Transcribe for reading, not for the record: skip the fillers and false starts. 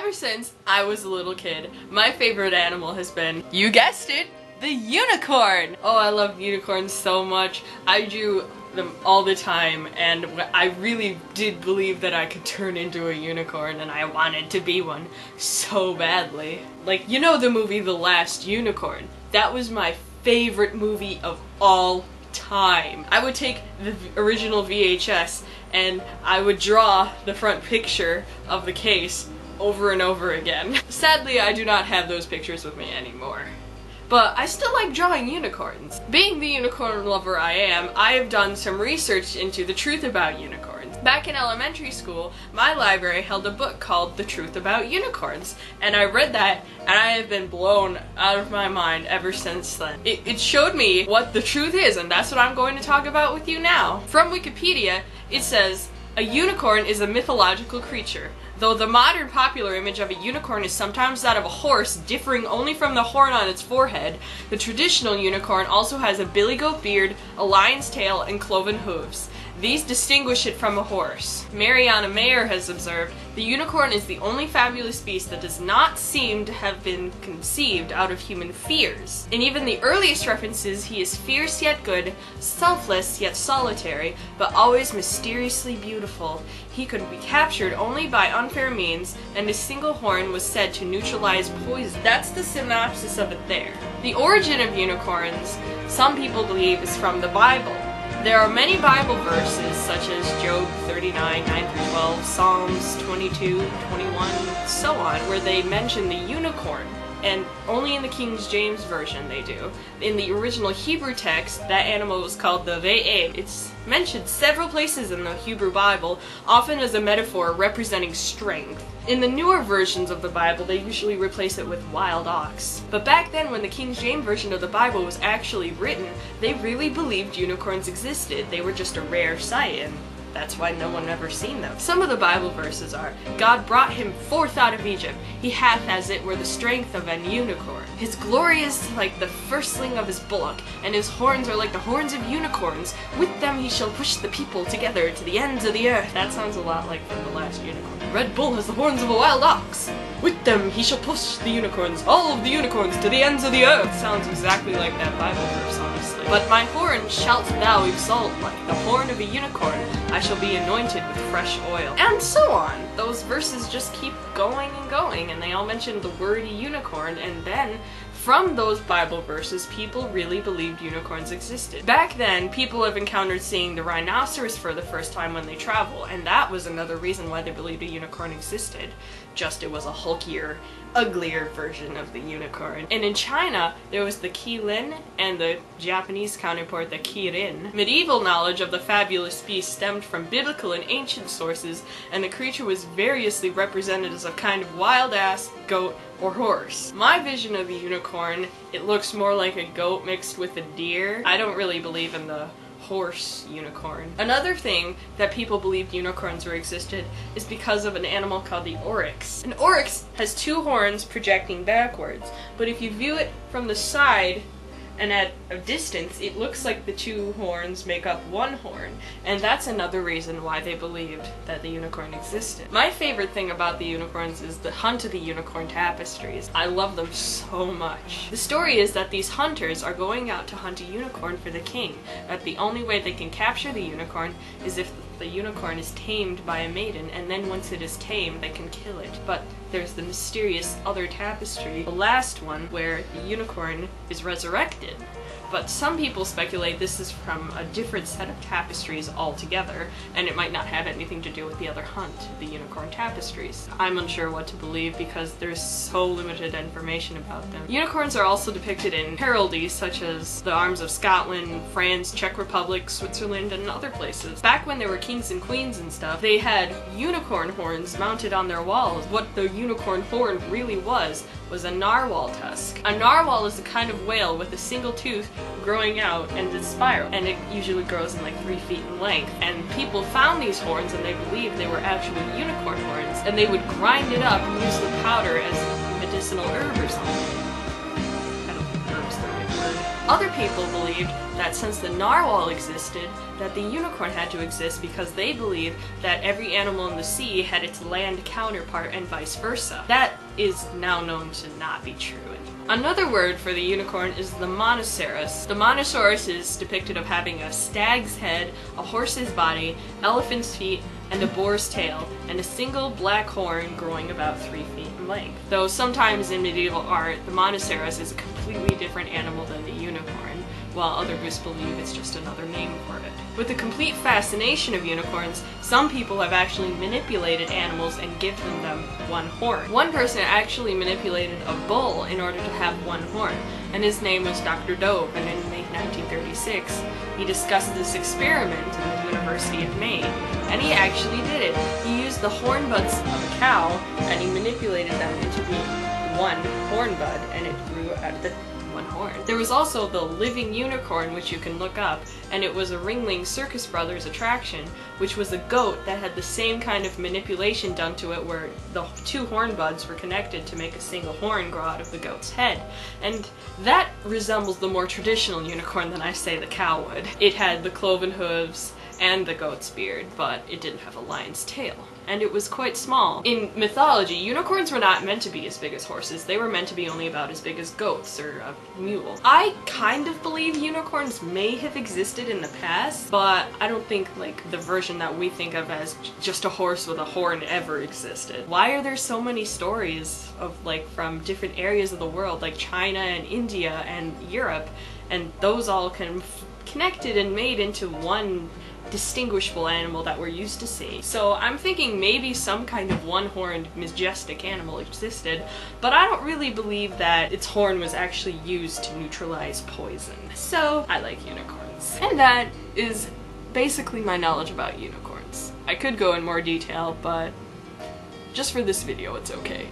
Ever since I was a little kid, my favorite animal has been, you guessed it, the unicorn! Oh, I love unicorns so much. I drew them all the time, and I really did believe that I could turn into a unicorn, and I wanted to be one so badly. Like, you know the movie The Last Unicorn? That was my favorite movie of all time. I would take the original VHS and I would draw the front picture of the case over and over again. Sadly, I do not have those pictures with me anymore. But I still like drawing unicorns. Being the unicorn lover I am, I have done some research into the truth about unicorns. Back in elementary school, my library held a book called The Truth About Unicorns, and I read that, and I have been blown out of my mind ever since then. It showed me what the truth is, and that's what I'm going to talk about with you now. From Wikipedia, it says, a unicorn is a mythological creature. Though the modern popular image of a unicorn is sometimes that of a horse, differing only from the horn on its forehead, the traditional unicorn also has a billy goat beard, a lion's tail, and cloven hooves. These distinguish it from a horse. Mariana Mayer has observed, the unicorn is the only fabulous beast that does not seem to have been conceived out of human fears. In even the earliest references, he is fierce yet good, selfless yet solitary, but always mysteriously beautiful. He could be captured only by unfair means, and his single horn was said to neutralize poison. That's the synopsis of it there. The origin of unicorns, some people believe, is from the Bible. There are many Bible verses, such as Job 39, 9-12, Psalms 22, 21, so on, where they mention the unicorn. And only in the King James Version they do. In the original Hebrew text, that animal was called the ve'eh. It's mentioned several places in the Hebrew Bible, often as a metaphor representing strength. In the newer versions of the Bible, they usually replace it with wild ox. But back then, when the King James Version of the Bible was actually written, they really believed unicorns existed. They were just a rare sight, and that's why no one ever seen them. Some of the Bible verses are, God brought him forth out of Egypt. He hath as it were the strength of an unicorn. His glory is like the firstling of his bullock, and his horns are like the horns of unicorns. With them he shall push the people together to the ends of the earth. That sounds a lot like from The Last Unicorn. Red Bull has the horns of a wild ox. With them he shall push the unicorns, all of the unicorns, to the ends of the earth. Sounds exactly like that Bible verse, honestly. But my horn shalt thou exalt like the horn of a unicorn. I shall be anointed with fresh oil. And so on. Those verses just keep going and going, and they all mention the word unicorn, and then from those Bible verses, people really believed unicorns existed. Back then, people have encountered seeing the rhinoceros for the first time when they travel, and that was another reason why they believed a unicorn existed. Just it was a hulkier, uglier version of the unicorn. And in China, there was the qilin and the Japanese counterpart, the kirin. Medieval knowledge of the fabulous beast stemmed from biblical and ancient sources, and the creature was variously represented as a kind of wild-ass, goat, or horse. My vision of the unicorn, it looks more like a goat mixed with a deer. I don't really believe in the horse unicorn. Another thing that people believed unicorns were existed is because of an animal called the oryx. An oryx has two horns projecting backwards, but if you view it from the side and at a distance, it looks like the two horns make up one horn, and that's another reason why they believed that the unicorn existed. My favorite thing about the unicorns is the Hunt of the Unicorn tapestries. I love them so much. The story is that these hunters are going out to hunt a unicorn for the king, that the only way they can capture the unicorn is if the unicorn is tamed by a maiden, and then once it is tamed, they can kill it. But there's the mysterious other tapestry, the last one, where the unicorn is resurrected. But some people speculate this is from a different set of tapestries altogether, and it might not have anything to do with the other hunt, the unicorn tapestries. I'm unsure what to believe because there's so limited information about them. Unicorns are also depicted in heraldry such as the arms of Scotland, France, Czech Republic, Switzerland, and other places. Back when there were kings and queens and stuff, they had unicorn horns mounted on their walls. What the unicorn horn really was a narwhal tusk. A narwhal is a kind of whale with a single tooth growing out and it's spiral, and it usually grows in like 3 feet in length. And people found these horns and they believed they were actually unicorn horns, and they would grind it up and use the powder as a medicinal herb or something. I don't think herb's the right word. Other people believed that since the narwhal existed, that the unicorn had to exist because they believed that every animal in the sea had its land counterpart and vice versa. That is now known to not be true anymore. Another word for the unicorn is the monoceros. The monoceros is depicted of having a stag's head, a horse's body, elephant's feet, and a boar's tail, and a single black horn growing about 3 feet in length. Though sometimes in medieval art, the monoceros is a completely different animal than the unicorn, while other groups believe it's just another name for it. With the complete fascination of unicorns, some people have actually manipulated animals and given them one horn. One person actually manipulated a bull in order to have one horn, and his name was Dr. Dove, and in May 1936, he discussed this experiment in the University of Maine, and he actually did it. He used the horn buds of a cow, and he manipulated them into being one horn bud, and it grew out of the one horn. There was also the living unicorn, which you can look up, and it was a Ringling Circus Brothers attraction, which was a goat that had the same kind of manipulation done to it where the 2 horn buds were connected to make a single horn grow out of the goat's head. And that resembles the more traditional unicorn than I say the cow would. It had the cloven hooves and the goat's beard, but it didn't have a lion's tail. And it was quite small. In mythology, unicorns were not meant to be as big as horses. They were meant to be only about as big as goats or a mule. I kind of believe unicorns may have existed in the past, but I don't think like the version that we think of as just a horse with a horn ever existed. Why are there so many stories of like from different areas of the world, like China and India and Europe, and those all connected and made into one distinguishable animal that we're used to seeing? So I'm thinking maybe some kind of one-horned majestic animal existed, but I don't really believe that its horn was actually used to neutralize poison. So I like unicorns. And that is basically my knowledge about unicorns. I could go in more detail, but just for this video it's okay.